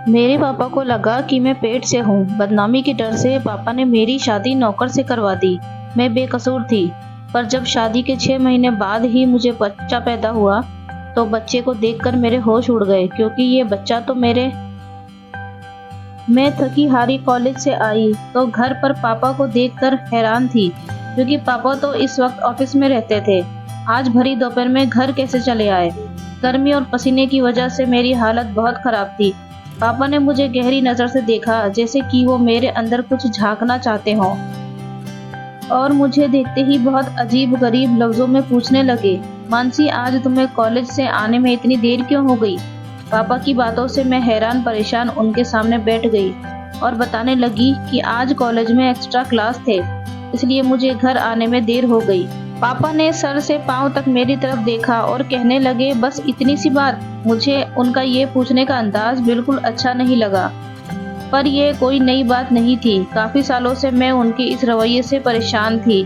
मेरे पापा को लगा कि मैं पेट से हूँ। बदनामी के डर से पापा ने मेरी शादी नौकर से करवा दी। मैं बेकसूर थी। पर जब शादी के 6 महीने बाद ही मुझे बच्चा पैदा हुआ तो बच्चे को देखकर मेरे होश उड़ गए, क्योंकि ये बच्चा तो मेरे। मैं थकी हारी कॉलेज से आई तो घर पर पापा को देखकर हैरान थी, क्योंकि पापा तो इस वक्त ऑफिस में रहते थे। आज भरी दोपहर में घर कैसे चले आए? गर्मी और पसीने की वजह से मेरी हालत बहुत खराब थी। पापा ने मुझे गहरी नज़र से देखा, जैसे कि वो मेरे अंदर कुछ झांकना चाहते हों, और मुझे देखते ही बहुत अजीब गरीब लफ्ज़ों में पूछने लगे, मानसी, आज तुम्हें कॉलेज से आने में इतनी देर क्यों हो गई? पापा की बातों से मैं हैरान परेशान उनके सामने बैठ गई और बताने लगी कि आज कॉलेज में एक्स्ट्रा क्लास थे, इसलिए मुझे घर आने में देर हो गई। पापा ने सर से पांव तक मेरी तरफ देखा और कहने लगे, बस इतनी सी बात? मुझे उनका ये पूछने का अंदाज बिल्कुल अच्छा नहीं लगा, पर यह कोई नई बात नहीं थी। काफ़ी सालों से मैं उनके इस रवैये से परेशान थी।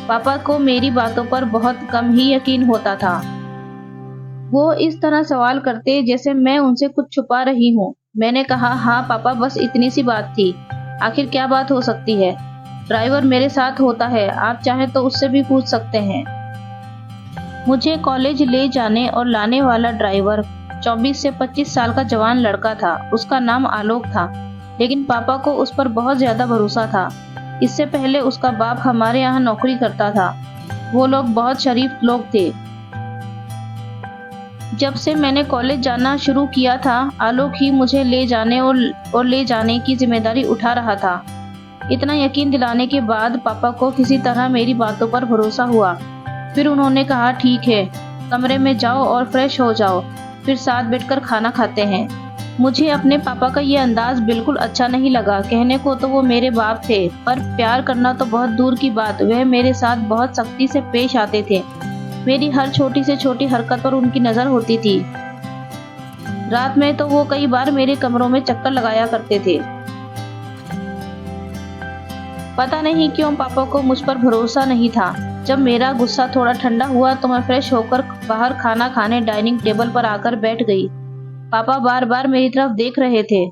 पापा को मेरी बातों पर बहुत कम ही यकीन होता था। वो इस तरह सवाल करते जैसे मैं उनसे कुछ छुपा रही हूँ। मैंने कहा, हाँ पापा, बस इतनी सी बात थी। आखिर क्या बात हो सकती है? ड्राइवर मेरे साथ होता है, आप चाहें तो उससे भी पूछ सकते हैं। मुझे कॉलेज ले जाने और लाने वाला ड्राइवर 24 से 25 साल का जवान लड़का था। उसका नाम आलोक था, लेकिन पापा को उस पर बहुत ज्यादा भरोसा था। इससे पहले उसका बाप हमारे यहाँ नौकरी करता था। वो लोग बहुत शरीफ लोग थे। जब से मैंने कॉलेज जाना शुरू किया था, आलोक ही मुझे ले जाने और ले जाने की जिम्मेदारी उठा रहा था। इतना यकीन दिलाने के बाद पापा को किसी तरह मेरी बातों पर भरोसा हुआ। फिर उन्होंने कहा, ठीक है, कमरे में जाओ और फ्रेश हो जाओ, फिर साथ बैठकर खाना खाते हैं। मुझे अपने पापा का ये अंदाज बिल्कुल अच्छा नहीं लगा। कहने को तो वो मेरे बाप थे, पर प्यार करना तो बहुत दूर की बात, वह मेरे साथ बहुत सख्ती से पेश आते थे। मेरी हर छोटी से छोटी हरकत पर उनकी नज़र होती थी। रात में तो वो कई बार मेरे कमरों में चक्कर लगाया करते थे। पता नहीं क्यों पापा को मुझ पर भरोसा नहीं था। जब मेरा गुस्सा थोड़ा ठंडा हुआ तो मैं फ्रेश होकर बाहर खाना खाने डाइनिंग टेबल पर आकर बैठ गई। पापा बार बार मेरी तरफ देख रहे थे।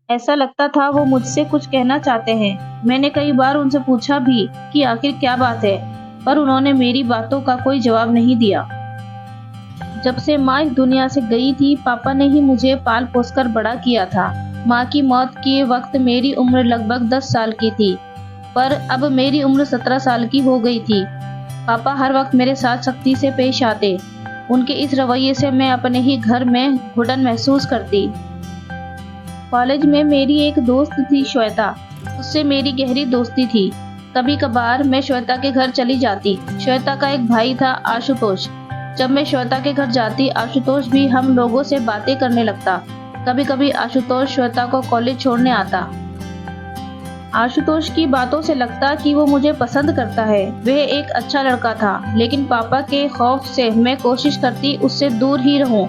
ऐसा लगता था वो मुझसे कुछ कहना चाहते हैं। मैंने कई बार उनसे पूछा भी कि आखिर क्या बात है, पर उन्होंने मेरी बातों का कोई जवाब नहीं दिया। जब से माँ इस दुनिया से गई थी, पापा ने ही मुझे पाल पोस कर बड़ा किया था। माँ की मौत के वक्त मेरी उम्र लगभग 10 साल की थी, पर अब मेरी उम्र 17 साल की हो गई थी। पापा हर वक्त मेरे साथ सख्ती से पेश आते। उनके इस रवैये से मैं अपने ही घर में घुटन महसूस करती। कॉलेज में मेरी एक दोस्त थी, श्वेता। उससे मेरी गहरी दोस्ती थी। कभी कभार मैं श्वेता के घर चली जाती। श्वेता का एक भाई था, आशुतोष। जब मैं श्वेता के घर जाती, आशुतोष भी हम लोगों से बातें करने लगता। कभी कभी आशुतोष श्वेता को कॉलेज छोड़ने आता। आशुतोष की बातों से लगता कि वो मुझे पसंद करता है। वह एक अच्छा लड़का था, लेकिन पापा के खौफ से मैं कोशिश करती उससे दूर ही रहूं।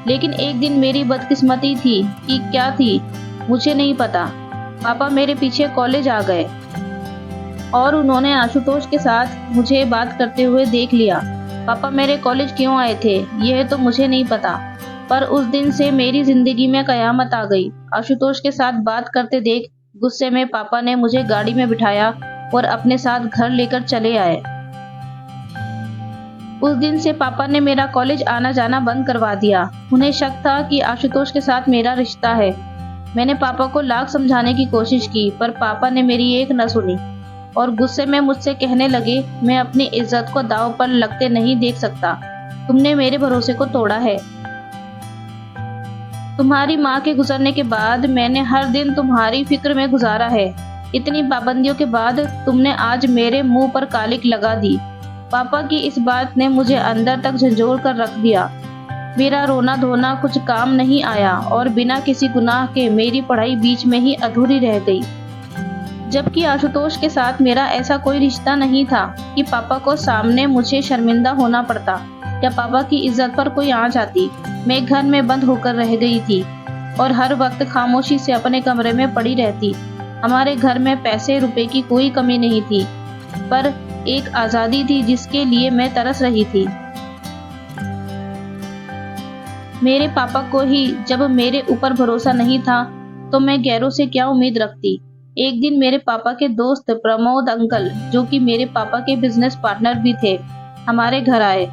लेकिन एक दिन मेरी बदकिस्मती थी कि क्या थी मुझे नहीं पता। पापा मेरे पीछे कॉलेज आ गए और उन्होंने आशुतोष के साथ मुझे बात करते हुए देख लिया। पापा मेरे कॉलेज क्यों आए थे यह तो मुझे नहीं पता, पर उस दिन से मेरी जिंदगी में कयामत आ गई। आशुतोष के साथ बात करते देख गुस्से में पापा ने मुझे गाड़ी में बिठाया और अपने साथ घर लेकर चले आए। उस दिन से पापा ने मेरा कॉलेज आना जाना बंद करवा दिया। उन्हें शक था कि आशुतोष के साथ मेरा रिश्ता है। मैंने पापा को लाख समझाने की कोशिश की, पर पापा ने मेरी एक न सुनी और गुस्से में मुझसे कहने लगे, मैं अपनी इज्जत को दांव पर लगते नहीं देख सकता। तुमने मेरे भरोसे को तोड़ा है। तुम्हारी माँ के गुजरने के बाद मैंने हर दिन तुम्हारी फिक्र में गुजारा है। इतनी पाबंदियों के बाद तुमने आज मेरे मुंह पर कालिक लगा दी। पापा की इस बात ने मुझे अंदर तक झंझोड़ कर रख दिया। मेरा रोना धोना कुछ काम नहीं आया और बिना किसी गुनाह के मेरी पढ़ाई बीच में ही अधूरी रह गई। जबकि आशुतोष के साथ मेरा ऐसा कोई रिश्ता नहीं था कि पापा को सामने मुझे शर्मिंदा होना पड़ता या पापा की इज्जत पर कोई आंच आती। मैं घर में बंद होकर रह गई थी और हर वक्त खामोशी से अपने कमरे में पड़ी रहती। हमारे घर में पैसे रुपए की कोई कमी नहीं थी, पर एक आज़ादी थी जिसके लिए मैं तरस रही थी। मेरे पापा को ही जब मेरे ऊपर भरोसा नहीं था तो मैं गैरों से क्या उम्मीद रखती। एक दिन मेरे पापा के दोस्त प्रमोद अंकल, जो कि मेरे पापा के बिजनेस पार्टनर भी थे, हमारे घर आए।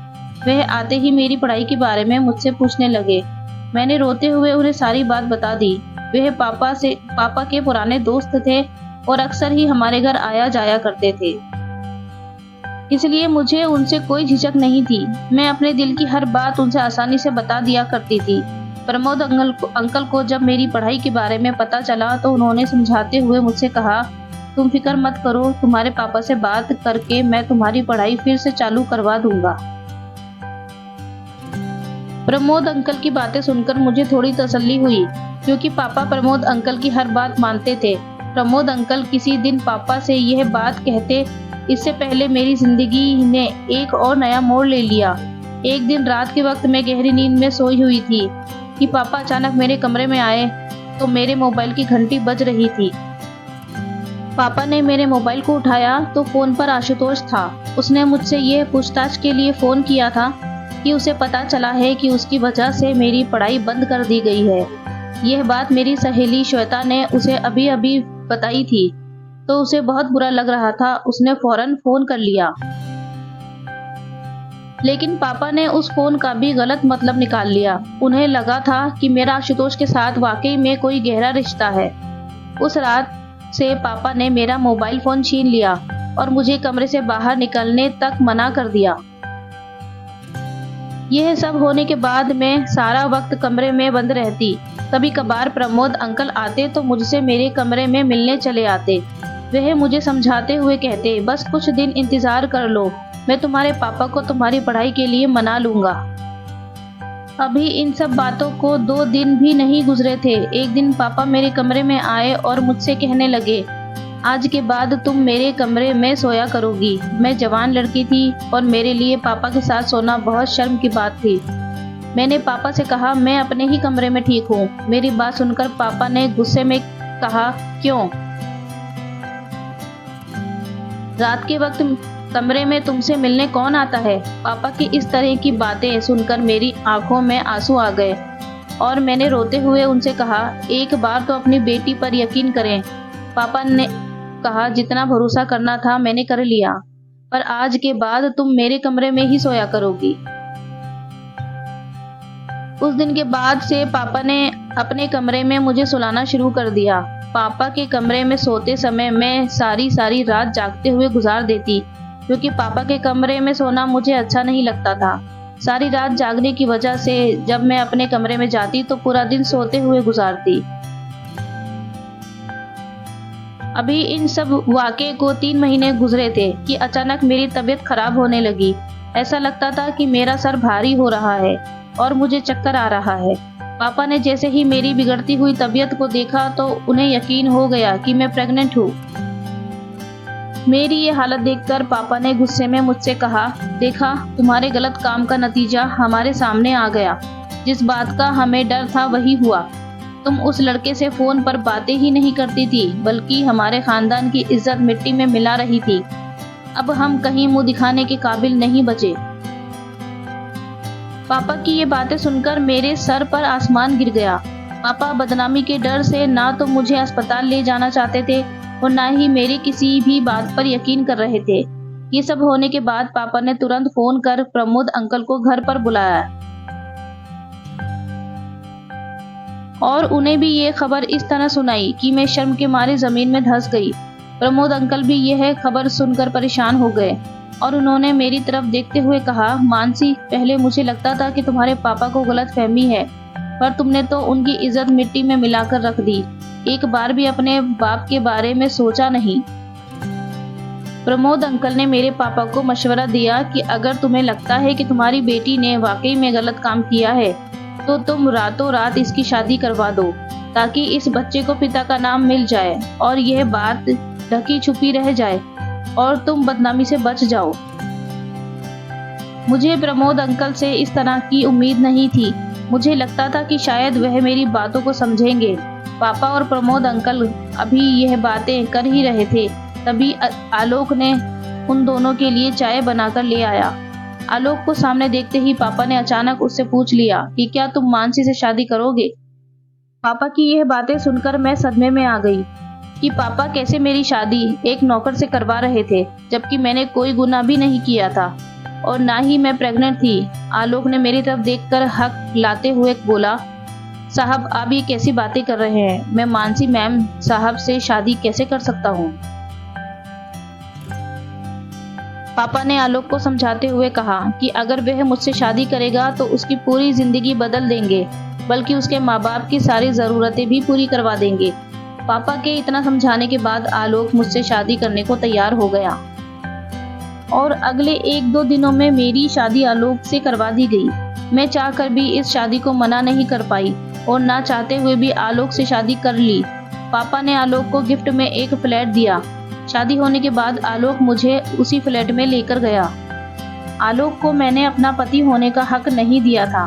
वह आते ही मेरी पढ़ाई के बारे में मुझसे पूछने लगे। मैंने रोते हुए उन्हें सारी बात बता दी। वह पापा के पुराने दोस्त थे और अक्सर ही हमारे घर आया जाया करते थे, इसलिए मुझे उनसे कोई झिझक नहीं थी। मैं अपने दिल की हर बात उनसे आसानी से बता दिया करती थी। प्रमोद अंकल को जब मेरी पढ़ाई के बारे में पता चला तो उन्होंने समझाते हुए मुझसे कहा, तुम फिक्र मत करो, तुम्हारे पापा से बात करके मैं तुम्हारी पढ़ाई फिर से चालू करवा दूंगा। प्रमोद अंकल की बातें सुनकर मुझे थोड़ी तसल्ली हुई, क्योंकि पापा प्रमोद अंकल की हर बात मानते थे। प्रमोद अंकल किसी दिन पापा से यह बात कहते, इससे पहले मेरी जिंदगी ने एक और नया मोड़ ले लिया। एक दिन रात के वक्त मैं गहरी नींद में सोई हुई थी कि पापा अचानक मेरे कमरे में आए तो मेरे मोबाइल की घंटी बज रही थी। पापा ने मेरे मोबाइल को उठाया तो फोन पर आशुतोष था। उसने मुझसे यह पूछताछ के लिए फोन किया था कि उसे पता चला है कि उसकी वजह से मेरी पढ़ाई बंद कर दी गई है। यह बात मेरी सहेली श्वेता ने उसे अभी अभी बताई थी, तो उसे बहुत बुरा लग रहा था। उसने फौरन फोन कर लिया, लेकिन पापा ने उस फोन का भी गलत मतलब निकाल लिया। उन्हें लगा था कि मेरा आशुतोष के साथ वाकई में कोई गहरा रिश्ता है। उस रात से पापा ने मेरा मोबाइल फोन छीन लिया और मुझे कमरे से बाहर निकलने तक मना कर दिया। यह सब होने के बाद मैं सारा वक्त कमरे में बंद रहती। कभी कभार प्रमोद अंकल आते तो मुझसे मेरे कमरे में मिलने चले आते। वह मुझे समझाते हुए कहते, बस कुछ दिन इंतजार कर लो, मैं तुम्हारे पापा को तुम्हारी पढ़ाई के लिए मना लूंगा। अभी इन सब बातों को 2 दिन भी नहीं गुजरे थे। एक दिन पापा मेरे कमरे में आए और मुझसे कहने लगे, आज के बाद तुम मेरे कमरे में सोया करोगी। मैं जवान लड़की थी और मेरे लिए पापा के साथ सोना बहुत शर्म की बात थी। मैंने पापा से कहा, मैं अपने ही कमरे में ठीक हूँ। मेरी बात सुनकर पापा ने गुस्से में कहा, क्यों? रात के वक्त कमरे में तुमसे मिलने कौन आता है? पापा की इस तरह की बातें सुनकर मेरी आंखों में आंसू आ गए और मैंने रोते हुए उनसे कहा, एक बार तो अपनी बेटी पर यकीन करें। पापा ने कहा, जितना भरोसा करना था मैंने कर लिया, पर आज के बाद तुम मेरे कमरे में ही सोया करोगी। उस दिन के बाद से पापा ने अपने कमरे में मुझे सुलाना शुरू कर दिया। पापा के कमरे में सोते समय मैं सारी रात जागते हुए गुजार देती, क्योंकि पापा के कमरे में सोना मुझे अच्छा नहीं लगता था। सारी रात जागने की वजह से जब मैं अपने कमरे में जाती तो पूरा दिन सोते हुए गुजारती। अभी इन सब वाक़े को 3 महीने गुजरे थे कि अचानक मेरी तबीयत खराब होने लगी। ऐसा लगता था कि मेरा सर भारी हो रहा है और मुझे चक्कर आ रहा है। पापा ने जैसे ही मेरी बिगड़ती हुई तबीयत को देखा तो उन्हें यकीन हो गया कि मैं प्रेग्नेंट हूँ। मेरी ये हालत देखकर पापा ने गुस्से में मुझसे कहा, देखा, तुम्हारे गलत काम का नतीजा हमारे सामने आ गया। जिस बात का हमें डर था वही हुआ। तुम उस लड़के से फोन पर बातें ही नहीं करती थी, बल्कि हमारे खानदान की इज्जत मिट्टी में मिला रही थी। अब हम कहीं मुंह दिखाने के काबिल नहीं बचे। पापा की ये बातें सुनकर मेरे सर पर आसमान गिर गया। पापा बदनामी के डर से ना तो मुझे अस्पताल ले जाना चाहते थे और ना ही मेरी किसी भी बात पर यकीन कर रहे थे। ये सब होने के बाद पापा ने तुरंत फोन कर प्रमोद अंकल को घर पर बुलाया और उन्हें भी ये खबर इस तरह सुनाई कि मैं शर्म के मारे जमीन में धंस गई। प्रमोद अंकल भी यह खबर सुनकर परेशान हो गए और उन्होंने मेरी तरफ देखते हुए कहा, मानसी, पहले मुझे लगता था कि तुम्हारे पापा को गलतफहमी है, पर तुमने तो उनकी इज्जत मिट्टी में मिलाकर रख दी। एक बार भी अपने बाप के बारे में सोचा नहीं। प्रमोद अंकल ने मेरे पापा को मशवरा दिया कि अगर तुम्हें लगता है कि तुम्हारी बेटी ने वाकई में गलत काम किया है तो तुम रातों रात इसकी शादी करवा दो, ताकि इस बच्चे को पिता का नाम मिल जाए और यह बात ढकी छुपी रह जाए और तुम बदनामी से बच जाओ। मुझे प्रमोद अंकल से इस तरह की उम्मीद नहीं थी। मुझे लगता था कि शायद वह मेरी बातों को समझेंगे। पापा और प्रमोद अंकल अभी यह बातें कर ही रहे थे, तभी आलोक ने उन दोनों के लिए चाय बनाकर ले आया। आलोक को सामने देखते ही पापा ने अचानक उससे पूछ लिया कि क्या तुम मानसी से शादी करोगे। पापा की यह बातें सुनकर मैं सदमे में आ गई कि पापा कैसे मेरी शादी एक नौकर से करवा रहे थे, जबकि मैंने कोई गुनाह भी नहीं किया था और ना ही मैं प्रेग्नेंट थी। आलोक ने मेरी तरफ देखकर हक लाते हुए बोला, साहब आप ये कैसी बातें कर रहे हैं, मैं मानसी मैम साहब से शादी कैसे कर सकता हूँ। पापा ने आलोक को समझाते हुए कहा कि अगर वह मुझसे शादी करेगा तो उसकी पूरी जिंदगी बदल देंगे, बल्कि उसके माँ बाप की सारी ज़रूरतें भी पूरी करवा देंगे। पापा के इतना समझाने के बाद आलोक मुझसे शादी करने को तैयार हो गया और अगले 1-2 दिनों में मेरी शादी आलोक से करवा दी गई। मैं चाहकर भी इस शादी को मना नहीं कर पाई और ना चाहते हुए भी आलोक से शादी कर ली। पापा ने आलोक को गिफ्ट में एक फ्लैट दिया। शादी होने के बाद आलोक मुझे उसी फ्लैट में लेकर गया। आलोक को मैंने अपना पति होने का हक नहीं दिया था।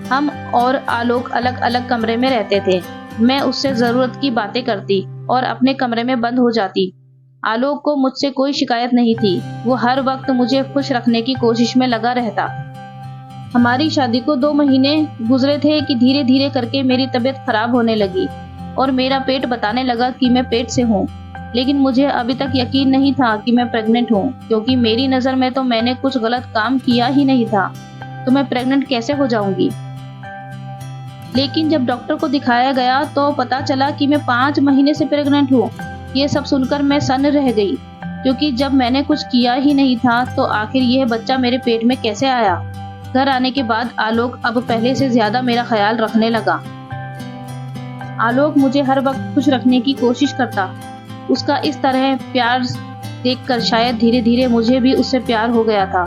हम और आलोक अलग अलग कमरे में रहते थे। मैं उससे ज़रूरत की बातें करती और अपने कमरे में बंद हो जाती। आलोक को मुझसे कोई शिकायत नहीं थी। वो हर वक्त मुझे खुश रखने की कोशिश में लगा रहता। हमारी शादी को 2 महीने गुजरे थे कि धीरे धीरे करके मेरी तबीयत खराब होने लगी और मेरा पेट बताने लगा कि मैं पेट से हूँ। लेकिन मुझे अभी तक यकीन नहीं था कि मैं प्रेग्नेंट हूँ, क्योंकि मेरी नज़र में तो मैंने कुछ गलत काम किया ही नहीं था, तो मैं प्रेग्नेंट कैसे हो जाऊंगी। लेकिन जब डॉक्टर को दिखाया गया तो पता चला कि मैं 5 महीने से प्रेग्नेंट हूँ। ये सब सुनकर मैं सन्न रह गई, क्योंकि जब मैंने कुछ किया ही नहीं था तो आखिर यह बच्चा मेरे पेट में कैसे आया। घर आने के बाद आलोक अब पहले से ज्यादा मेरा ख्याल रखने लगा। आलोक मुझे हर वक्त खुश रखने की कोशिश करता। उसका इस तरह प्यार देखकर शायद धीरे धीरे मुझे भी उससे प्यार हो गया था,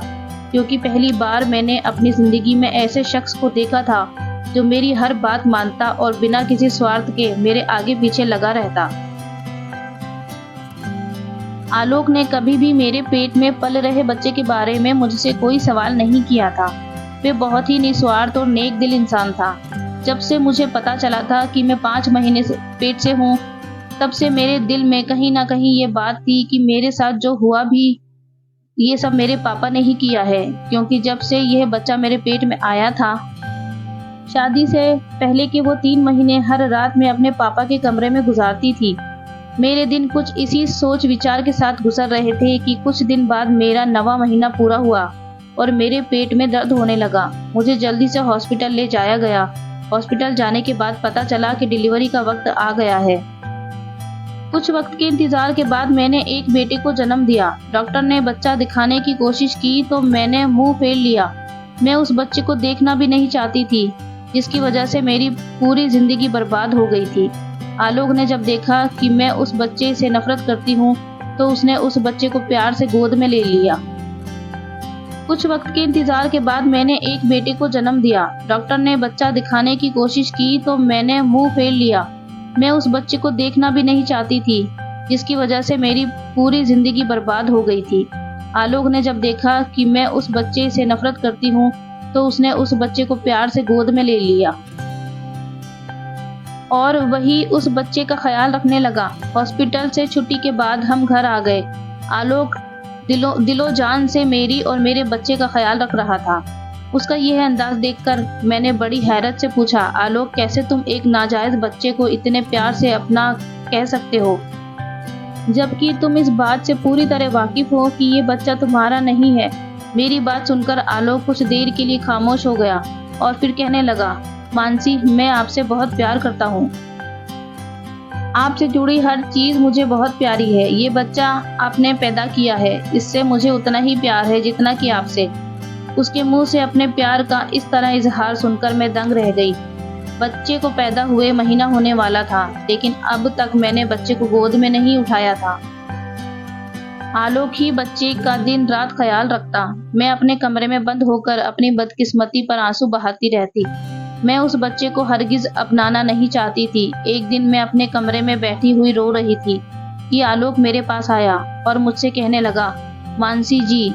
क्योंकि पहली बार मैंने अपनी जिंदगी में ऐसे शख्स को देखा था जो मेरी हर बात मानता और बिना किसी स्वार्थ के मेरे आगे पीछे लगा रहता। आलोक ने कभी भी मेरे पेट में पल रहे बच्चे के बारे में मुझसे कोई सवाल नहीं किया था। वे बहुत ही निस्वार्थ और नेक दिल इंसान था। जब से मुझे पता चला था कि मैं 5 महीने से पेट से हूँ, तब से मेरे दिल में कहीं ना कहीं ये बात थी कि मेरे साथ जो हुआ भी ये सब मेरे पापा ने ही किया है, क्योंकि जब से यह बच्चा मेरे पेट में आया था, शादी से पहले के वो 3 महीने हर रात में अपने पापा के कमरे में गुजारती थी। मेरे दिन कुछ इसी सोच विचार के साथ गुजर रहे थे कि कुछ दिन बाद मेरा 9वां महीना पूरा हुआ और मेरे पेट में दर्द होने लगा। मुझे जल्दी से हॉस्पिटल ले जाया गया। हॉस्पिटल जाने के बाद पता चला कि डिलीवरी का वक्त आ गया है। कुछ वक्त के इंतजार के बाद मैंने एक बेटे को जन्म दिया। डॉक्टर ने बच्चा दिखाने की कोशिश की तो मैंने मुंह फेर लिया। मैं उस बच्चे को देखना भी नहीं चाहती थी, जिसकी वजह से मेरी पूरी जिंदगी बर्बाद हो गई थी। आलोक ने जब देखा कि मैं उस बच्चे से नफरत करती हूँ तो उसने उस बच्चे को प्यार से गोद में ले लिया। कुछ वक्त के इंतजार के बाद मैंने एक बेटे को जन्म दिया। डॉक्टर ने बच्चा दिखाने की कोशिश की तो मैंने मुंह फेर लिया। मैं उस बच्चे को देखना भी नहीं चाहती थी, जिसकी वजह से मेरी पूरी जिंदगी बर्बाद हो गई थी। आलोक ने जब देखा कि मैं उस बच्चे से नफरत करती हूँ तो उसने उस बच्चे को प्यार से गोद में ले लिया और वही उस बच्चे का ख्याल रखने लगा। हॉस्पिटल से छुट्टी के बाद हम घर आ गए। आलोक दिलो जान से मेरी और मेरे बच्चे का ख्याल रख रहा था। उसका यह अंदाज देखकर मैंने बड़ी हैरत से पूछा, आलोक कैसे तुम एक नाजायज बच्चे को इतने प्यार से अपना कह सकते हो, जबकि तुम इस बात से पूरी तरह वाकिफ हो कि ये बच्चा तुम्हारा नहीं है। मेरी बात सुनकर आलोक कुछ देर के लिए खामोश हो गया और फिर कहने लगा, मानसी मैं आपसे बहुत प्यार करता हूँ। आपसे जुड़ी हर चीज मुझे बहुत प्यारी है। ये बच्चा आपने पैदा किया है, इससे मुझे उतना ही प्यार है जितना कि आपसे। उसके मुंह से अपने प्यार का इस तरह इजहार सुनकर मैं दंग रह गई। बच्चे को पैदा हुए महीना होने वाला था, लेकिन अब तक मैंने बच्चे को गोद में नहीं उठाया था। आलोक ही बच्चे का दिन रात ख्याल रखता। मैं अपने कमरे में बंद होकर अपनी बदकिस्मती पर आंसू बहाती रहती। मैं उस बच्चे को हरगिज अपनाना नहीं चाहती थी। एक दिन मैं अपने कमरे में बैठी हुई रो रही थी कि आलोक मेरे पास आया और मुझसे कहने लगा, मानसी जी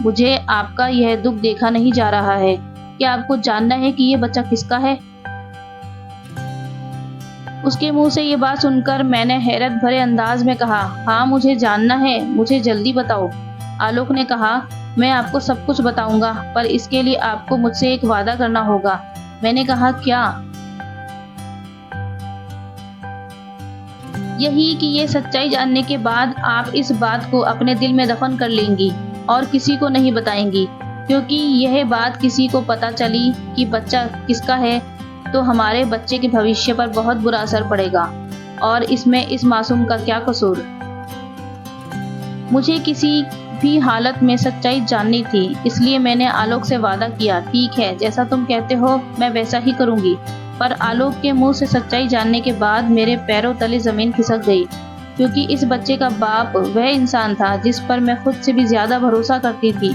मुझे आपका यह दुख देखा नहीं जा रहा है। क्या आपको जानना है कि ये बच्चा किसका है? उसके मुंह से ये बात सुनकर मैंने हैरत भरे अंदाज में कहा, हाँ मुझे जानना है, मुझे जल्दी बताओ। आलोक ने कहा, मैं आपको सब कुछ बताऊंगा, पर इसके लिए आपको मुझसे एक वादा करना होगा। मैंने कहा, क्या? यही कि ये सच्चाई जानने के बाद आप इस बात को अपने दिल में दफन कर लेंगी और किसी को नहीं बताएंगी, क्योंकि यह बात किसी को पता चली कि बच्चा किसका है तो हमारे बच्चे के भविष्य पर बहुत बुरा असर पड़ेगा। और इसमें इस मासूम का क्या कसूर? मुझे किसी भी हालत में सच्चाई जाननी थी, इसलिए मैंने आलोक से वादा किया, ठीक है, जैसा तुम कहते हो मैं वैसा ही करूंगी। पर आलोक के मुंह से सच्चाई जानने के बाद मेरे पैरों तले जमीन खिसक गई, क्योंकि इस बच्चे का बाप वह इंसान था जिस पर मैं खुद से भी ज्यादा भरोसा करती थी।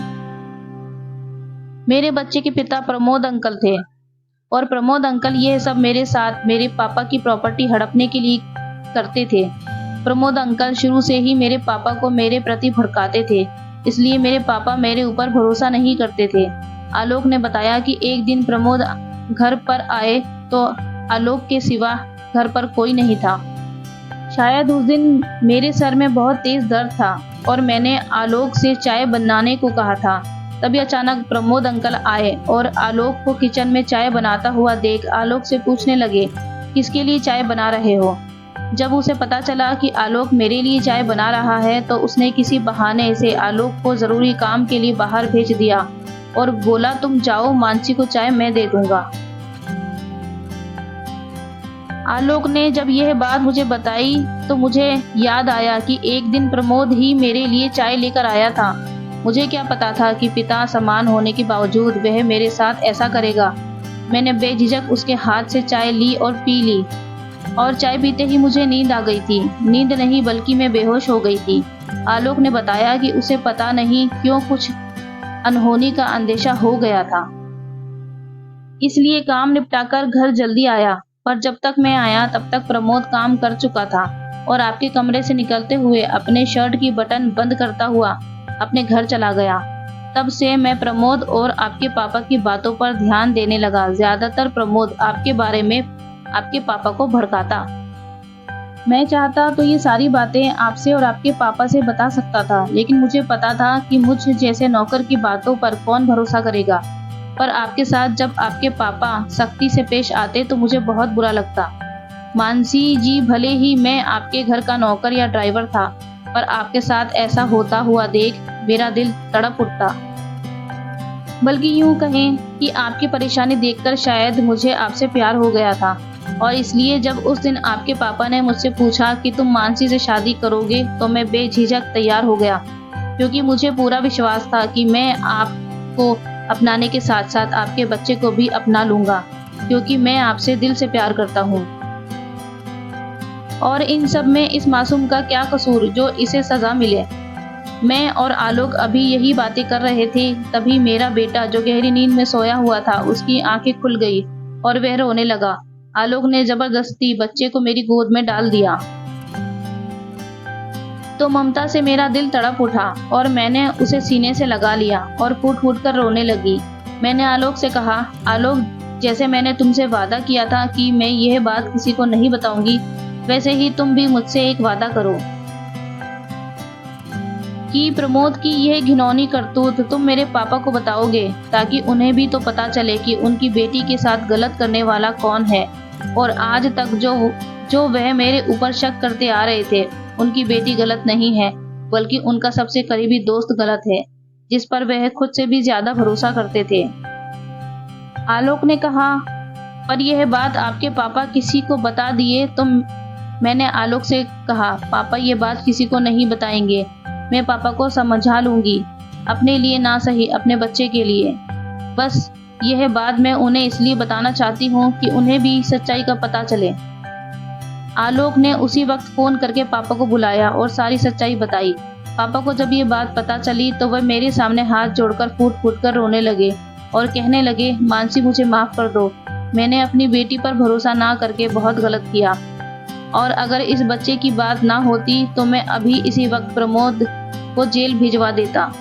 मेरे बच्चे के पिता प्रमोद अंकल थे, और प्रमोद अंकल यह सब मेरे साथ मेरे पापा की प्रॉपर्टी हड़पने के लिए करते थे। प्रमोद अंकल शुरू से ही मेरे पापा को मेरे प्रति भड़काते थे, इसलिए मेरे पापा मेरे ऊपर भरोसा नहीं करते थे। आलोक ने बताया कि एक दिन प्रमोद घर पर आए तो आलोक के सिवा घर पर कोई नहीं था। शायद उस दिन मेरे सर में बहुत तेज दर्द था और मैंने आलोक से चाय बनाने को कहा था। तभी अचानक प्रमोद अंकल आए और आलोक को किचन में चाय बनाता हुआ देख आलोक से पूछने लगे, किसके लिए चाय बना रहे हो? जब उसे पता चला कि आलोक मेरे लिए चाय बना रहा है तो उसने किसी बहाने से आलोक को जरूरी काम के लिए बाहर भेज दिया और बोला, तुम जाओ, मानसी को चाय मैं दे दूंगा। आलोक ने जब यह बात मुझे बताई तो मुझे याद आया कि एक दिन प्रमोद ही मेरे लिए चाय लेकर आया था। मुझे क्या पता था कि पिता समान होने के बावजूद वह मेरे साथ ऐसा करेगा। मैंने बेझिझक उसके हाथ से चाय ली और पी ली, और चाय पीते ही मुझे नींद आ गई थी। नींद नहीं बल्कि मैं बेहोश हो गई थी। आलोक ने बताया कि उसे पता नहीं क्यों कुछ अनहोनी का अंदेशा हो गया था, इसलिए काम निपटाकर घर जल्दी आया। पर जब तक मैं आया तब तक प्रमोद काम कर चुका था और आपके कमरे से निकलते हुए अपने शर्ट की बटन बंद करता हुआ अपने घर चला गया। तब से मैं प्रमोद और आपके पापा की बातों पर ध्यान देने लगा। ज्यादातर प्रमोद आपके बारे में आपके पापा को भड़काता। मैं चाहता तो ये सारी बातें आपसे और आपके पापा से बता सकता था, लेकिन मुझे पता था कि मुझ जैसे नौकर की बातों पर कौन भरोसा करेगा। पर आपके साथ जब आपके पापा सख्ती से पेश आते तो मुझे बहुत बुरा लगता। मानसी जी, भले ही मैं आपके घर का नौकर या ड्राइवर था, पर आपके साथ ऐसा होता हुआ देख मेरा दिल तड़प उठता। बल्कि यूं कहें कि आपकी परेशानी देखकर शायद मुझे आपसे प्यार हो गया था, और इसलिए जब उस दिन आपके पापा ने मुझसे पूछा कि तुम मानसी से शादी करोगे तो मैं बेझिझक तैयार हो गया, क्योंकि मुझे पूरा विश्वास था कि मैं आपको अपनाने के साथ साथ आपके बच्चे को भी अपना लूंगा, क्योंकि मैं आपसे दिल से प्यार करता हूँ। और इन सब में इस मासूम का क्या कसूर जो इसे सजा मिले? मैं और आलोक अभी यही बातें कर रहे थे, तभी मेरा बेटा जो गहरी नींद में सोया हुआ था उसकी आंखें खुल गई और वह रोने लगा। आलोक ने जबरदस्ती बच्चे को मेरी गोद में डाल दिया तो ममता से मेरा दिल तड़प उठा और मैंने उसे सीने से लगा लिया और फूट फूट कर रोने लगी। मैंने आलोक से कहा, आलोक, जैसे मैंने तुमसे वादा किया था कि मैं यह बात किसी को नहीं बताऊंगी, वैसे ही तुम भी मुझसे एक वादा करो कि प्रमोद की यह घिनौनी करतूत तुम मेरे पापा को बताओगे, ताकि उन्हें भी तो पता चले कि उनकी बेटी के साथ गलत करने वाला कौन है। और आज तक जो वह मेरे ऊपर शक करते आ रहे थे, उनकी बेटी गलत नहीं है, बल्कि उनका सबसे करीबी दोस्त गलत है, जिस पर वह खुद से भी ज्यादा भरोसा करते थे। आलोक ने कहा, पर यह बात आपके पापा किसी को बता दिए तो? मैंने आलोक से कहा, पापा ये बात किसी को नहीं बताएंगे, मैं पापा को समझा लूंगी, अपने लिए ना सही अपने बच्चे के लिए। बस यह बात मैं उन्हें इसलिए बताना चाहती हूँ कि उन्हें भी सच्चाई का पता चले। आलोक ने उसी वक्त फोन करके पापा को बुलाया और सारी सच्चाई बताई। पापा को जब ये बात पता चली तो वह मेरे सामने हाथ जोड़कर फूट फूट कर रोने लगे और कहने लगे, मानसी, मुझे माफ कर दो, मैंने अपनी बेटी पर भरोसा ना करके बहुत गलत किया, और अगर इस बच्चे की बात ना होती तो मैं अभी इसी वक्त प्रमोद को जेल भिजवा देता।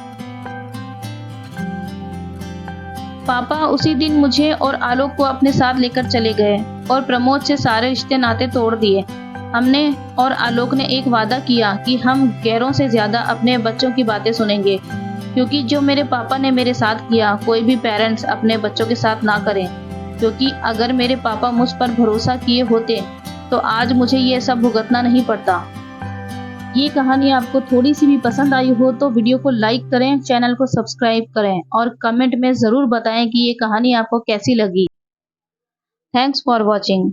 पापा उसी दिन मुझे और आलोक को अपने साथ लेकर चले गए और प्रमोद से सारे रिश्ते नाते तोड़ दिए। हमने और आलोक ने एक वादा किया कि हम गैरों से ज्यादा अपने बच्चों की बातें सुनेंगे। क्योंकि जो मेरे पापा ने मेरे साथ किया कोई भी पेरेंट्स अपने बच्चों के साथ ना करें। क्योंकि अगर मेरे पापा मुझ पर भरोसा किए होते तो आज मुझे ये सब भुगतना नहीं पड़ता। ये कहानी आपको थोड़ी सी भी पसंद आई हो तो वीडियो को लाइक करें, चैनल को सब्सक्राइब करें और कमेंट में ज़रूर बताएं कि ये कहानी आपको कैसी लगी। Thanks for watching.